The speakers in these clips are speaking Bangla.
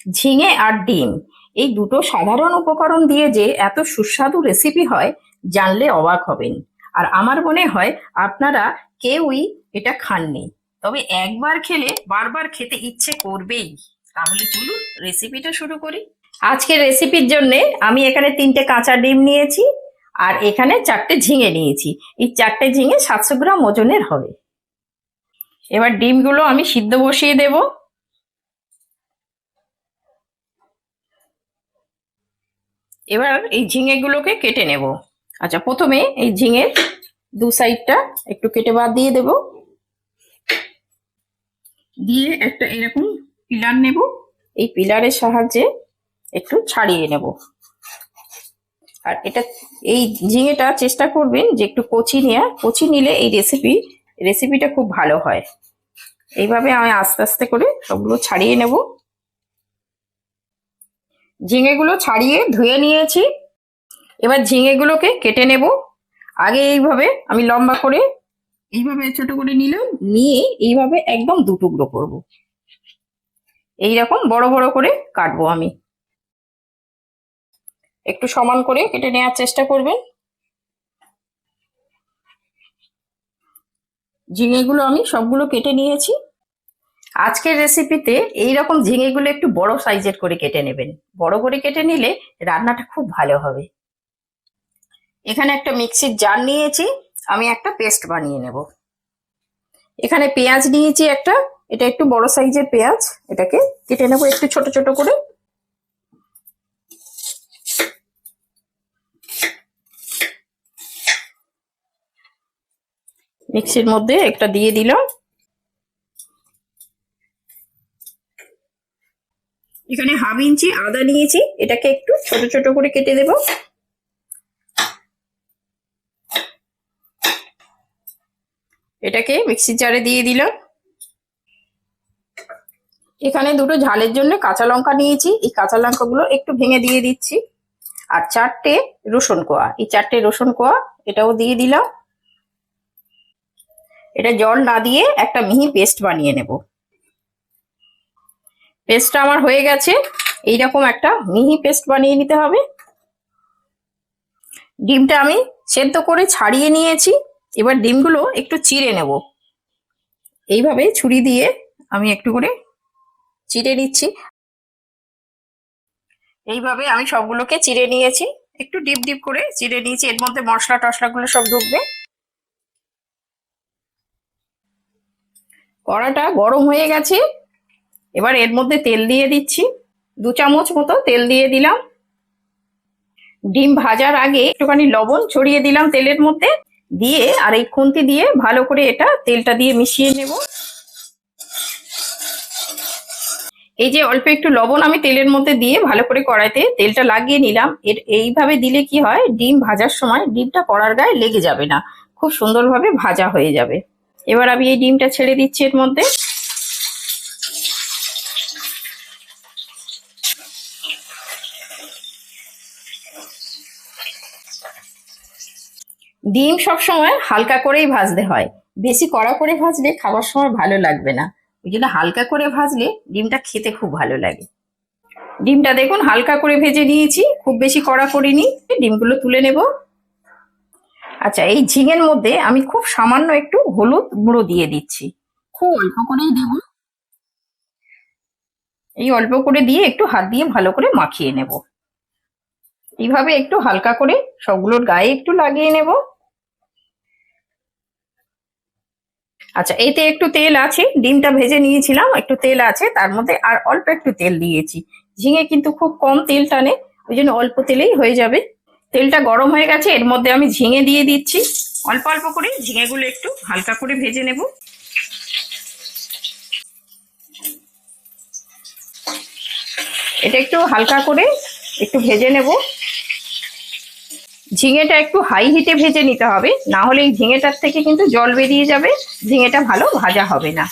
ঝিঙে আর ডিম, এই দুটো সাধারণ উপকরণ দিয়ে যে এত সুস্বাদু রেসিপি হয় জানলে অবাক হবেন। আর আমার মনে হয় আপনারা কেউই এটা খাননি, তবে একবার খেলে বারবার খেতে ইচ্ছে করবেই। তাহলে চলুন রেসিপিটা শুরু করি। আজকের রেসিপির জন্য আমি এখানে 3টে কাঁচা ডিম নিয়েছি আর এখানে 4টে ঝিঙে নিয়েছি। এই 4টে ঝিঙে 700 গ্রাম ওজনের হবে। এবার ডিমগুলো আমি সিদ্ধ বসিয়ে দেব। এবার এই ঝিঙেগুলোকে কেটে নেব। আচ্ছা, প্রথমে এই ঝিঙের দু সাইডটা একটু কেটে বাদ দিয়ে দেব, দিয়ে একটা এরকম পিলার নেব। এই পিলারের সাহায্যে একটু ছাড়িয়ে নেব। আর এটা এই ঝিঙেটা চেষ্টা করবেন যে একটু কচি নিলে এই রেসিপিটা খুব ভালো হয়। এইভাবে আমি আস্তে আস্তে করে সবগুলো ছাড়িয়ে নেব। ঝিঙেগুলো ছাড়িয়ে ধুয়ে নিয়েছি। এবার ঝিঙেগুলোকে কেটে নেব। আগে এইভাবে আমি লম্বা করে এইভাবে ছোট করে নিলাম, নিয়ে এইভাবে একদম 2 টুকরো করব। এইরকম বড় বড় করে কাটবো আমি। একটু সমান করে কেটে নেওয়ার চেষ্টা করবেন। ঝিঙেগুলো আমি সবগুলো কেটে নিয়েছি। আজকের রেসিপিতে এইরকম ঝিঙেগুলো একটু বড় সাইজের করে কেটে নেবেন। বড় করে কেটে নিলে রান্নাটা খুব ভালো হবে। এখানে একটা মিক্সির জার নিয়েছি, আমি একটা পেস্ট বানিয়ে নেব। এখানে পেঁয়াজ নিয়েছি একটা, এটা একটু বড় সাইজের পেঁয়াজ, এটাকে কেটে নেব একটু ছোট ছোট করে। মিক্সির মধ্যে একটা দিয়ে দিলাম। এখানে হাফ ইঞ্চি আদা নিয়েছি, এটাকে একটু ছোট ছোট করে কেটে দেব। এটাকে মিক্সির জারে দিয়ে দিলাম। এখানে দুটো ঝালের জন্য কাঁচা লঙ্কা নিয়েছি, এই কাঁচা লঙ্কাগুলো একটু ভেঙে দিয়ে দিচ্ছি। আর 4টে রসুন কোয়া, এই 4টে রসুন কোয়া এটাও দিয়ে দিলাম। এটা জল না দিয়ে একটা মিহি পেস্ট বানিয়ে নেব। পেস্টটা আমার হয়ে গেছে। এইরকম একটা মিহি পেস্ট বানিয়ে নিতে হবে। ডিমটা আমি সেদ্ধ করে ছাড়িয়ে নিয়েছি। এবার ডিমগুলো একটু চিড়ে নেব। এইভাবে ছুরি দিয়ে আমি একটু করে চিড়ে নিচ্ছি। এইভাবে আমি সবগুলোকে চিড়ে নিয়েছি, একটু ডিপ ডিপ করে চিড়ে নিয়েছি। এর মধ্যে মশলা টশলাগুলো সব ঢুকবে। কড়াটা গরম হয়ে গেছে। এবার এর মধ্যে তেল দিয়ে দিচ্ছি, 2 চামচ মতো তেল দিয়ে দিলাম। ডিম ভাজার আগে একটুখানি লবণ ছড়িয়ে দিলাম তেলের মধ্যে, দিয়ে আর এই খুন্তি দিয়ে ভালো করে এটা তেলটা দিয়ে মিশিয়ে নেব। এই যে অল্প একটু লবণ আমি তেলের মধ্যে দিয়ে ভালো করে কড়াইতে তেলটা লাগিয়ে নিলাম। এইভাবে দিলে কি হয়, ডিম ভাজার সময় ডিমটা কড়ার গায়ে লেগে যাবে না, খুব সুন্দরভাবে ভাজা হয়ে যাবে। এবার আমি এই ডিমটা ছেড়ে দিচ্ছি এর মধ্যে। ডিম সবসময় হালকা করেই ভাজতে হয়, বেশি কড়া করে ভাজলে খাবার সময় ভালো লাগবে না। ওই জন্য হালকা করে ভাজলে ডিমটা খেতে খুব ভালো লাগে। ডিমটা দেখুন হালকা করে ভেজে নিয়েছি, খুব বেশি কড়া করিনি। ডিমগুলো তুলে নেব। আচ্ছা, এই ঝিঙের মধ্যে আমি খুব সামান্য একটু হলুদ গুঁড়ো দিয়ে দিচ্ছি, খুব অল্প করেই দেব। এই অল্প করে দিয়ে একটু হাত দিয়ে ভালো করে মাখিয়ে নেব। এইভাবে একটু হালকা করে সবগুলোর গায়ে একটু লাগিয়ে নেব। আচ্ছা, এতে একটু তেল আছে, ডিমটা ভেজে নিয়েছিলাম, একটু তেল আছে তার মধ্যে, আর অল্প একটু তেল দিয়েছি। ঝিঙে কিন্তু খুব কম তেল টানে, ওই জন্য অল্প তেলেই হয়ে যাবে। তেলটা গরম হয়ে গেছে, এর মধ্যে আমি ঝিঙে দিয়ে দিচ্ছি। অল্প অল্প করে ঝিঙেগুলো একটু হালকা করে ভেজে নেব। এটা একটু হালকা করে একটু ভেজে নেব। ঝিঙেটা একটু হাই হিটে ভেজে নিতে হবে, না হলে এই ঝিঙেটার থেকে কিন্তু জল বেরিয়ে যাবে, ঝিঙেটা ভালো ভাজা হবে না।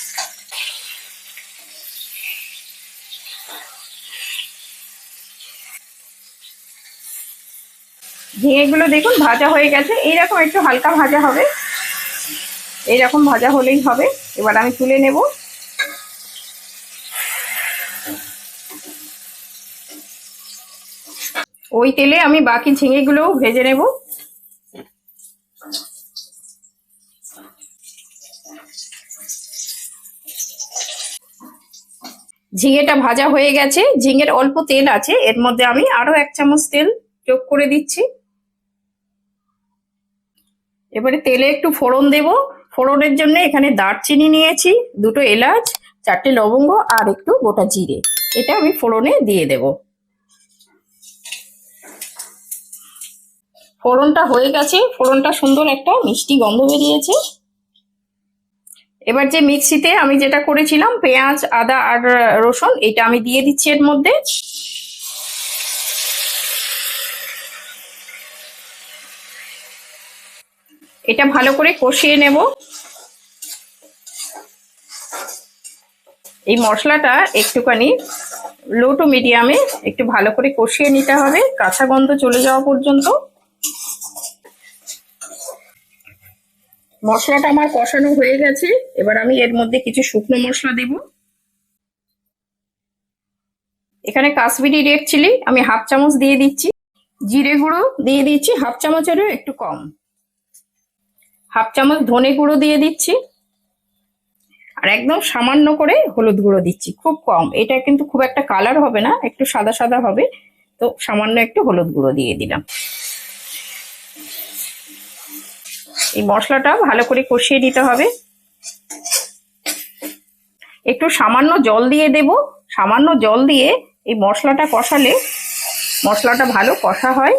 ঝিঙেগুলো দেখুন ভাজা হয়ে গেছে, এইরকম একটু হালকা ভাজা হবে, এইরকম ভাজা হলেই হবে। এবার আমি তুলে নেব। ওই তেলে আমি বাকি ঝিঙেগুলোও ভেজে নেব। ঝিঙেটা ভাজা হয়ে গেছে, ঝিঙের অল্প তেল আছে, এর মধ্যে আমি আরো 1 চামচ তেল যোগ করে দিচ্ছি। এবারে তেলে একটু ফোড়ন দেব। ফোড়নের জন্য এখানে দারচিনি নিয়েছি, 2টো এলাচ, 4টে লবঙ্গ আর একটু গোটা জিরে, এটা আমি ফোড়নে দিয়ে দেব। ফোড়নটা হয়ে গেছে, ফোড়নটা সুন্দর একটা মিষ্টি গন্ধ বেরিয়েছে। এবার যে মিক্সিতে আমি যেটা করেছিলাম পেঁয়াজ, আদা আর রসুন, এটা আমি দিয়ে দিচ্ছি এর মধ্যে। এটা ভালো করে কষিয়ে নেব। এই মশলাটা একটুখানি লো টু মিডিয়ামে একটু ভালো করে কষিয়ে নিতে হবে, কাঁচা গন্ধ চলে যাওয়া পর্যন্ত। মশলাটা আমার কষানো হয়ে গেছে, এবার আমি এর মধ্যে কিছু শুকনো মশলা দেব। এখানে কাশ্মীরি রেড চিলি আমি 1/2 চামচ দিয়ে দিচ্ছি। জিরে গুঁড়ো দিয়ে দিচ্ছি 1/2 চামচেরও একটু কম। 1/2 চামচ ধনে গুঁড়ো দিয়ে দিচ্ছি। আর একদম সামান্য করে হলুদ গুঁড়ো দিচ্ছি, খুব কম, এটা কিন্তু খুব একটা কালার হবে না, একটু সাদা সাদা হবে, তো সামান্য একটু হলুদ গুঁড়ো দিয়ে দিলাম। এই মশলাটা ভালো করে কষিয়ে নিতে হবে। একটু সামান্য জল দিয়ে দেব। সামান্য জল দিয়ে এই মশলাটা কষালে মশলাটা ভালো কষা হয়।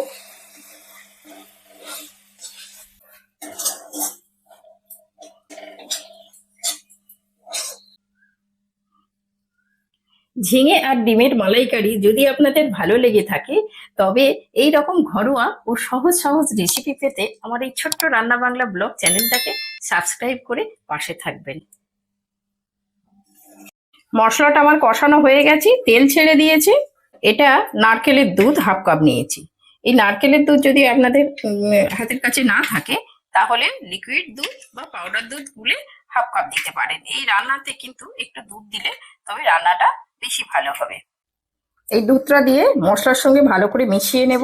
ঝিঙে আর ডিমের মালাইকারি যদি আপনাদের ভালো লেগে থাকে, তবে এই রকম ঘরোয়া ও সহজ সহজ রেসিপি পেতে আমার এই ছোট্ট রান্না বাংলা ব্লগ চ্যানেলটাকে সাবস্ক্রাইব করে পাশে থাকবেন। মশলাটা আমার কষানো হয়ে গেছে, তেল ছেড়ে দিয়েছে। এটা নারকেলের দুধ 1/2 কাপ নিয়েছি। এই নারকেলের দুধ যদি আপনাদের হাতের কাছে না থাকে, তাহলে লিকুইড দুধ বা পাউডার দুধ গুলে 1/2 কাপ দিতে পারেন। এই রান্নাতে কিন্তু একটু দুধ দিলে তবে রান্নাটা বেশি ভালো হবে। এই দুধটা দিয়ে মশলার সঙ্গে ভালো করে মিশিয়ে নেব।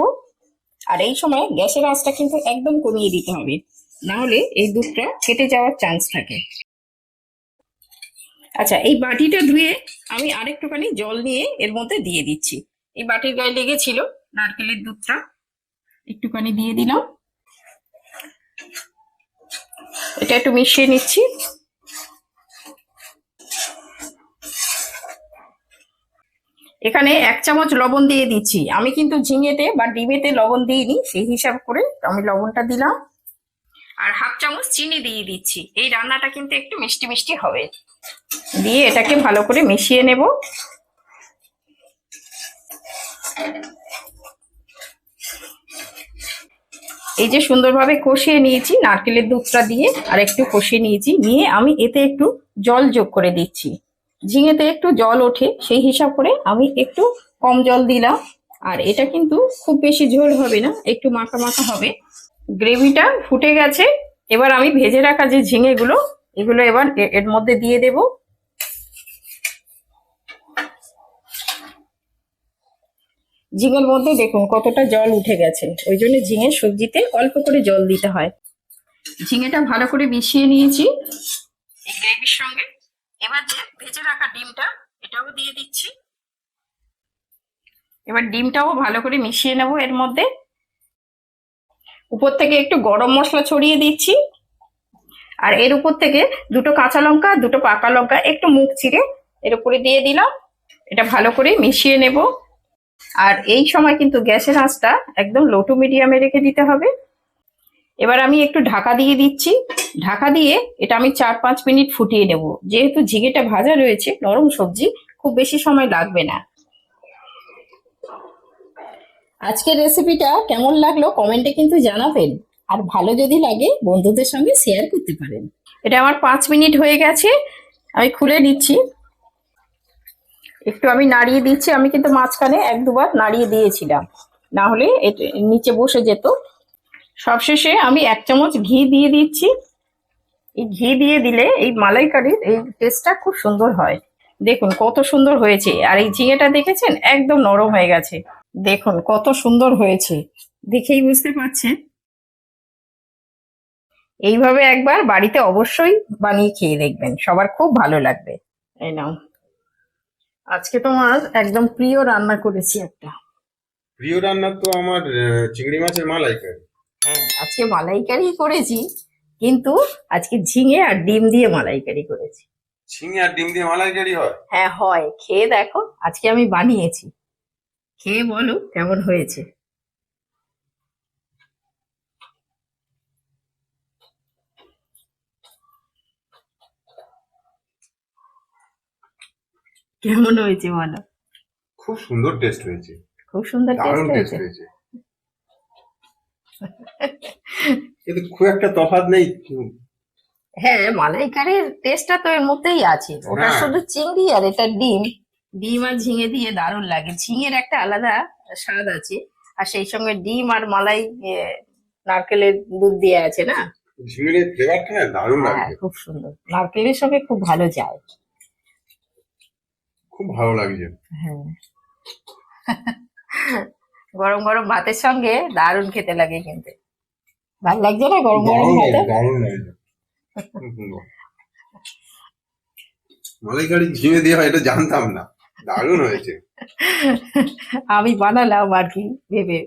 আর এই সময় গ্যাসের আঁচটা কিন্তু একদম কমিয়ে দিতে হবে, না হলে এই দুধটা ফেটে যাওয়ার চান্স থাকে। আচ্ছা, এই বাটিটা ধুয়ে আমি আরেকটুখানি জল নিয়ে এর মধ্যে দিয়ে দিচ্ছি। এই বাটির গায়ে লেগেছিল, নারকেলের দুধটা একটুখানি দিয়ে দিলাম। এটা একটু মিশিয়ে নিচ্ছি। এখানে 1 চামচ লবণ দিয়ে দিচ্ছি। আমি কিন্তু ঝিঙেতে বা ডিমেতে লবণ দিইনি, সেই হিসাব করে আমি লবণটা দিলাম। আর 1/2 চামচ চিনি দিয়ে দিচ্ছি। এই রান্নাটা কিন্তু একটু মিষ্টি মিষ্টি হবে। দিয়ে এটাকে ভালো করে মিশিয়ে নেব। এই যে সুন্দরভাবে কষিয়ে নিয়েছি নারকেলের দুধটা দিয়ে, আর একটু কষিয়ে নিয়েছি, নিয়ে আমি এতে একটু জল যোগ করে দিচ্ছি। ঝিঙেতে একটু জল ওঠে, সেই হিসাব করে আমি একটু কম জল দিলাম। আর এটা কিন্তু খুব বেশি ঝোল হবে না, একটু মাখা মাখা হবে। গ্রেভিটা ফুটে গেছে, এবার আমি ভেজে রাখা যে ঝিঙেগুলো, এগুলো এবার এর মধ্যে দিয়ে দেব। ঝিঙের মধ্যে দেখুন কতটা জল উঠে গেছে, ওই জন্য ঝিঙের সবজিতে অল্প করে জল দিতে হয়। ঝিঙেটা ভালো করে মিশিয়ে নিয়েছি এই গ্রেভির সঙ্গে। এবার যে ভেজে রাখা ডিমটা, এটাও দিয়ে দিচ্ছি। এবার ডিমটাও ভালো করে মিশিয়ে নেব এর মধ্যে। উপর থেকে একটু গরম মশলা ছড়িয়ে দিচ্ছি। আর এর উপর থেকে 2টো কাঁচা লঙ্কা, 2টো পাকা লঙ্কা একটু মুখ চিরে এর উপরে দিয়ে দিলাম। এটা ভালো করে মিশিয়ে নেব। আর এই সময় কিন্তু গ্যাসের আঁচটা একদম লো টু মিডিয়ামে রেখে দিতে হবে। এবার আমি একটু ঢাকা দিয়ে দিচ্ছি। ঢাকা দিয়ে এটা আমি 4-5 মিনিট ফুটিয়ে নেব। যেহেতু ঝিঙেটা ভাজা রয়েছে, নরম সবজি, খুব বেশি সময় লাগবে না। আজকের রেসিপিটা কেমন লাগলো কমেন্টে কিন্তু জানাবেন। আর ভালো যদি লাগে বন্ধুদের সঙ্গে শেয়ার করতে পারেন। এটা আমার 5 মিনিট হয়ে গেছে, আমি খুলে নিচ্ছি। একটু আমি নাড়িয়ে দিচ্ছি, আমি কিন্তু মাঝখানে 1-2 বার নাড়িয়ে দিয়েছিলাম, না হলে নিচে বসে যেত। সবশেষে আমি 1 চামচ ঘি দিয়ে দিচ্ছি। এই ঘি দিয়ে দিলে এই মালাইকারির এই টেস্টটা খুব সুন্দর হয়। দেখুন কত সুন্দর হয়েছে। আর এই ঝিঙেটা দেখেছেন একদম নরম হয়ে গেছে। দেখুন কত সুন্দর হয়েছে, দেখেই বুঝতে পারছেন। এইভাবে একবার বাড়িতে অবশ্যই বানিয়ে খেয়ে দেখবেন, সবার খুব ভালো লাগবে। এই নাও, আজকে তোমার একদম প্রিয় রান্না করেছি একটা। প্রিয় রান্না তো আমার চিংড়ি মাছের মালাইকারি। হ্যাঁ, আজকে মালাইকারি করেছি, কিন্তু আজকে ঝিঙে আর ডিম দিয়ে মালাইকারি করেছি। ঝিঙে আর ডিম দিয়ে মালাইকারি হয়? হ্যাঁ হয়, খেয়ে দেখো, আজকে আমি বানিয়েছি, খেয়ে বলো কেমন হয়েছে। কেমন হয়েছে বলো। খুব সুন্দর টেস্ট হয়েছে। খুব সুন্দর টেস্ট দারুণ টেস্ট হয়েছে। হয়েছে। কিন্তু খুব একটা তফাৎ নেই। হ্যাঁ, মালাইকারির টেস্টটা তো এর মধ্যেই আছে, ওটা হ্যাঁ, শুধু চিংড়ি আর এটা ডিম। ডিম আর ঝিঙে দিয়ে দারুণ লাগে, ঝিঙের একটা আলাদা স্বাদ আছে, আর সেই সঙ্গে ডিম আর মালাই, এ, নারকেলের দুধ দিয়ে আছে না। ঝিঙের ফ্লেভারটা না দারুণ হ্যাঁ লাগছে। খুব সুন্দর, নারকেলের সঙ্গে খুব ভালো যায়। খুব ভালো লাগছে। হ্যাঁ, গরম গরম ভাতের সঙ্গে দারুণ খেতে লাগে কিন্তু। ভালো লাগছে না গরম গরম দারুণ ভাতে? লাগছে, দারুণ লাগছে। খুব সুন্দর। মালাইকারি ঝিঙে দিয়ে হয় এটা জানতাম না। দারুণ হয়েছে। আমি বানালাম আর কি ভেবে।